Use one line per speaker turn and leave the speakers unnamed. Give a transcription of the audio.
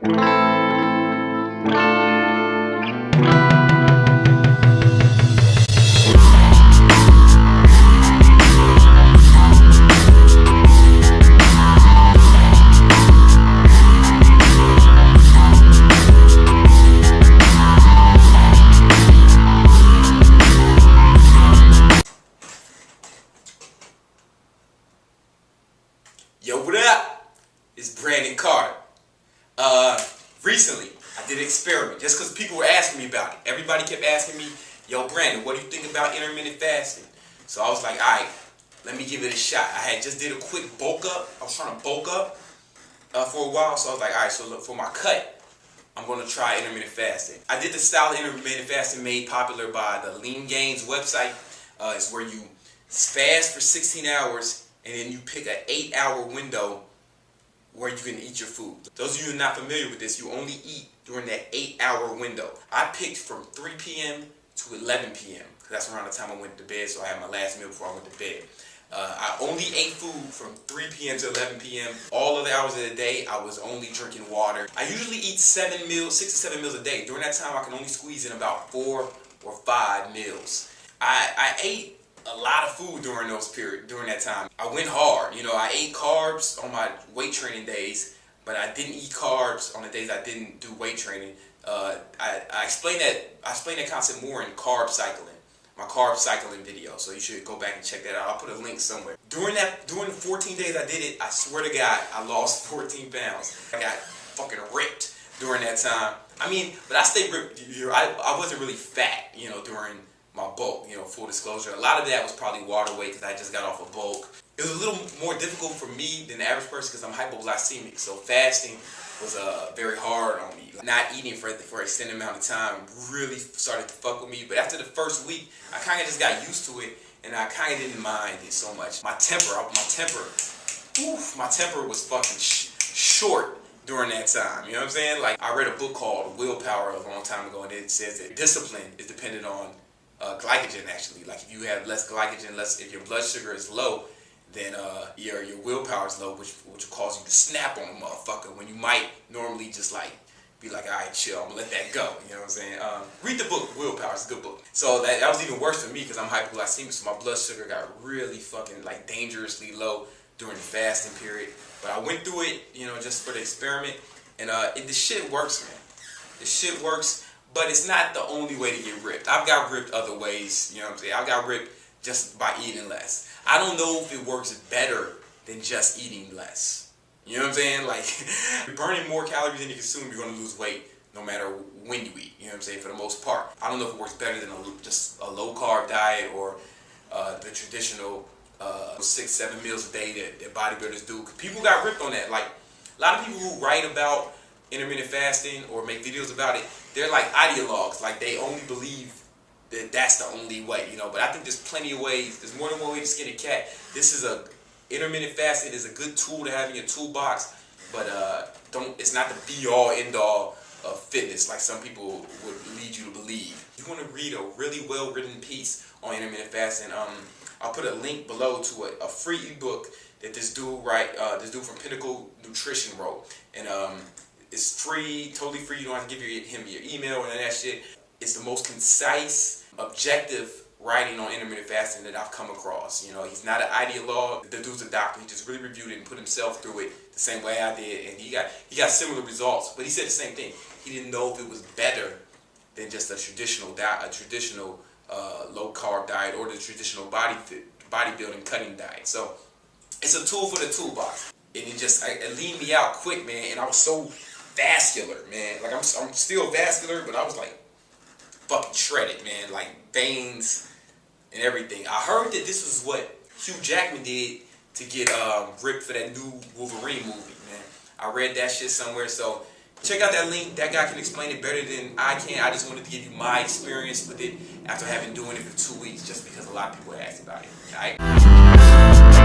Yo, what up? It's Brandon Carter. Recently, I did an experiment just because people were asking me about it. Everybody kept asking me, yo, Brandon, what do you think about intermittent fasting? So I was like, alright, let me give it a shot. I had just did a quick bulk up. I was trying to bulk up for a while, so I was like, alright, so look, for my cut, I'm going to try intermittent fasting. I did the style of intermittent fasting made popular by the Lean Gains website. It's where you fast for 16 hours and then you pick an 8-hour window where you can eat your food. Those of you who are not familiar with this, you only eat during that 8-hour window. I picked from 3 p.m. to 11 p.m. That's around the time I went to bed, so I had my last meal before I went to bed. I only ate food from 3 p.m. to 11 p.m. All of the hours of the day, I was only drinking water. I usually eat 6 to 7 meals a day. During that time, I can only squeeze in about 4 or 5 meals. I ate a lot of food during that time. I went hard. You know, I ate carbs on my weight training days, but I didn't eat carbs on the days I didn't do weight training. I explained that concept more in carb cycling, my carb cycling video. So you should go back and check that out. I'll put a link somewhere. During the 14 days I did it, I swear to God, I lost 14 pounds. I got fucking ripped during that time. I mean, but I stayed ripped. I wasn't really fat, you know, during my bulk, you know, full disclosure. A lot of that was probably water weight because I just got off a bulk. It was a little more difficult for me than the average person because I'm hypoglycemic, so fasting was very hard on me. Not eating for an extended amount of time really started to fuck with me, but after the first week, I kind of just got used to it, and I kind of didn't mind it so much. My temper was fucking short during that time, you know what I'm saying? Like, I read a book called Willpower a long time ago, and it says that discipline is dependent on glycogen, actually. Like, if you have less glycogen, if your blood sugar is low, then your willpower is low, which will cause you to snap on a motherfucker when you might normally just like be like, alright, chill, I'm gonna let that go. You know what I'm saying? Read the book, Willpower. It's a good book. So that was even worse for me because I'm hypoglycemic, so my blood sugar got really fucking like dangerously low during the fasting period. But I went through it, you know, just for the experiment, and the shit works, man. The shit works. But it's not the only way to get ripped. I've got ripped other ways, you know what I'm saying? I got ripped just by eating less. I don't know if it works better than just eating less. You know what I'm saying? Like, you're burning more calories than you consume, you're going to lose weight no matter when you eat. You know what I'm saying? For the most part. I don't know if it works better than just a low-carb diet or the traditional 6-7 meals a day that bodybuilders do. People got ripped on that. Like, a lot of people who write about intermittent fasting or make videos about it, they're like ideologues. Like, they only believe that that's the only way, you know. But I think there's plenty of ways. There's more than one way to skin a cat. Intermittent fasting is a good tool to have in your toolbox, but it's not the be-all, end-all of fitness like some people would lead you to believe. If you want to read a really well-written piece on intermittent fasting, I'll put a link below to a free ebook that this dude from Pinnacle Nutrition wrote, and it's free, totally free. You don't have to give him your email and that shit. It's the most concise, objective writing on intermittent fasting that I've come across. You know, he's not an ideologue. The dude's a doctor. He just really reviewed it and put himself through it the same way I did, and he got similar results. But he said the same thing. He didn't know if it was better than just a traditional low carb diet or the traditional bodybuilding cutting diet. So it's a tool for the toolbox, and it leaned me out quick, man. And I was so vascular, man. Like, I'm still vascular, but I was like fucking shredded, man. Like, veins and everything. I heard that this was what Hugh Jackman did to get ripped for that new Wolverine movie, man. I read that shit somewhere, so check out that link. That guy can explain it better than I can. I just wanted to give you my experience with it after having doing it for 2 weeks, just because a lot of people asked about it. Alright?